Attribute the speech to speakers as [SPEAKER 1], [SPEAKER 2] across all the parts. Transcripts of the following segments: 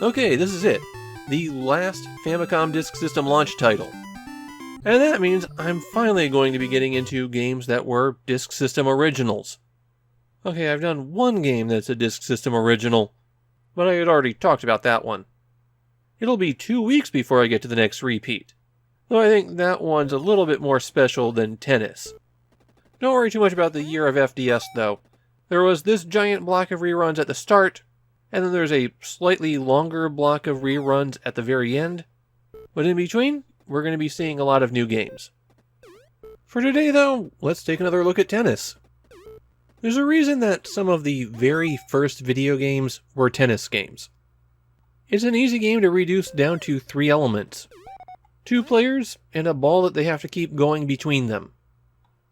[SPEAKER 1] Okay, this is it. The last Famicom Disk System launch title. And that means I'm finally going to be getting into games that were Disk System originals. Okay, I've done one game that's a Disk System original, but I had already talked about that one. It'll be 2 weeks before I get to the next repeat, though I think that one's a little bit more special than tennis. Don't worry too much about the Year of FDS, though. There was this giant block of reruns at the start, and then there's a slightly longer block of reruns at the very end. But in between, we're going to be seeing a lot of new games. For today, though, let's take another look at tennis. There's a reason that some of the very first video games were tennis games. It's an easy game to reduce down to 3 elements. 2 players, and a ball that they have to keep going between them.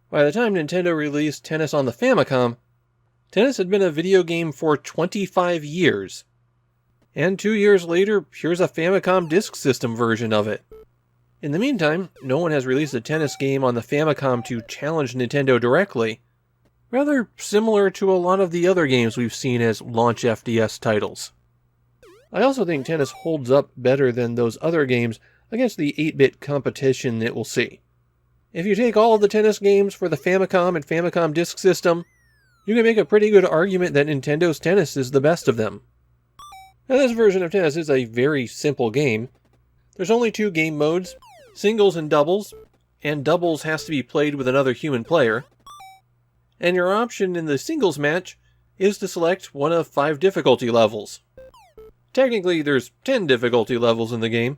[SPEAKER 1] By the time Nintendo released tennis on the Famicom, tennis had been a video game for 25 years. And 2 years later, here's a Famicom Disk System version of it. In the meantime, no one has released a tennis game on the Famicom to challenge Nintendo directly, rather similar to a lot of the other games we've seen as launch FDS titles. I also think tennis holds up better than those other games against the 8-bit competition it will see. If you take all of the tennis games for the Famicom and Famicom Disk System, you can make a pretty good argument that Nintendo's tennis is the best of them. Now, this version of tennis is a very simple game. There's only 2 game modes, singles and doubles has to be played with another human player. And your option in the singles match is to select one of 5 difficulty levels. Technically, there's 10 difficulty levels in the game.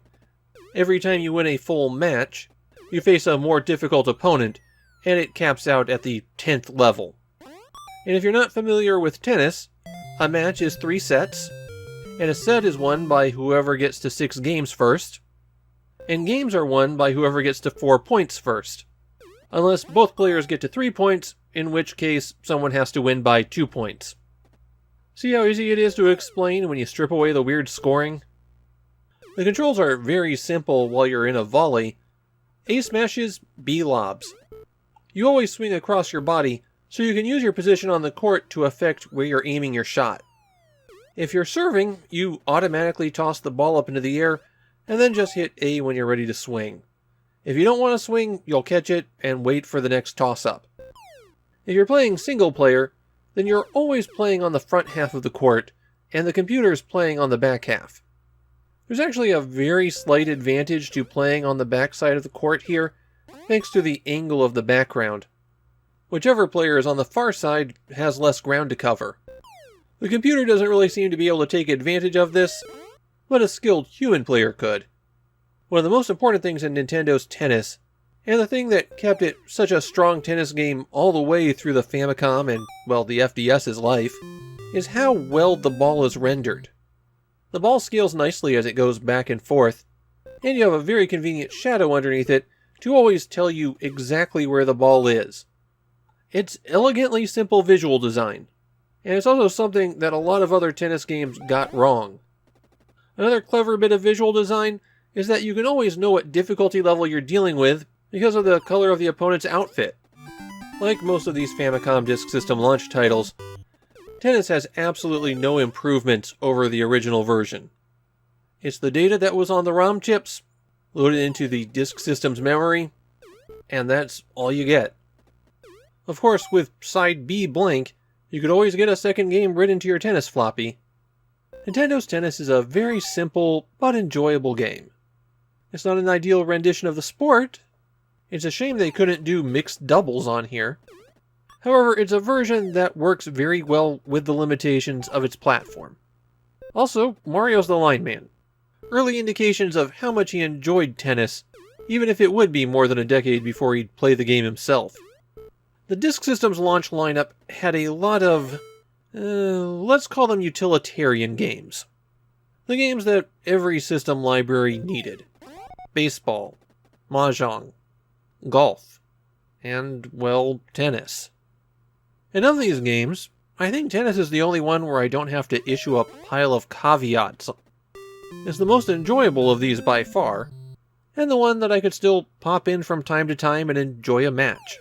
[SPEAKER 1] Every time you win a full match, you face a more difficult opponent, and it caps out at the 10th level. And if you're not familiar with tennis, a match is 3 sets, and a set is won by whoever gets to 6 games first, and games are won by whoever gets to 4 points first. Unless both players get to 3 points, in which case someone has to win by 2 points. See how easy it is to explain when you strip away the weird scoring? The controls are very simple while you're in a volley. A smashes, B lobs. You always swing across your body, so you can use your position on the court to affect where you're aiming your shot. If you're serving, you automatically toss the ball up into the air, and then just hit A when you're ready to swing. If you don't want to swing, you'll catch it and wait for the next toss-up. If you're playing single player, then you're always playing on the front half of the court, and the computer's playing on the back half. There's actually a very slight advantage to playing on the back side of the court here, thanks to the angle of the background. Whichever player is on the far side has less ground to cover. The computer doesn't really seem to be able to take advantage of this, but a skilled human player could. One of the most important things in Nintendo's tennis, and the thing that kept it such a strong tennis game all the way through the Famicom and, well, the FDS's life, is how well the ball is rendered. The ball scales nicely as it goes back and forth, and you have a very convenient shadow underneath it to always tell you exactly where the ball is. It's elegantly simple visual design, and it's also something that a lot of other tennis games got wrong. Another clever bit of visual design is that you can always know what difficulty level you're dealing with because of the color of the opponent's outfit. Like most of these Famicom Disk System launch titles, tennis has absolutely no improvements over the original version. It's the data that was on the ROM chips, loaded into the Disk System's memory, and that's all you get. Of course, with side B blank, you could always get a second game written to your tennis floppy. Nintendo's tennis is a very simple but enjoyable game. It's not an ideal rendition of the sport. It's a shame they couldn't do mixed doubles on here. However, it's a version that works very well with the limitations of its platform. Also, Mario's the line man. Early indications of how much he enjoyed tennis, even if it would be more than a decade before he'd play the game himself. The Disk System's launch lineup had a lot of, let's call them utilitarian games. The games that every system library needed. Baseball, mahjong, golf, and, well, tennis. And of these games, I think tennis is the only one where I don't have to issue a pile of caveats. It's the most enjoyable of these by far, and the one that I could still pop in from time to time and enjoy a match.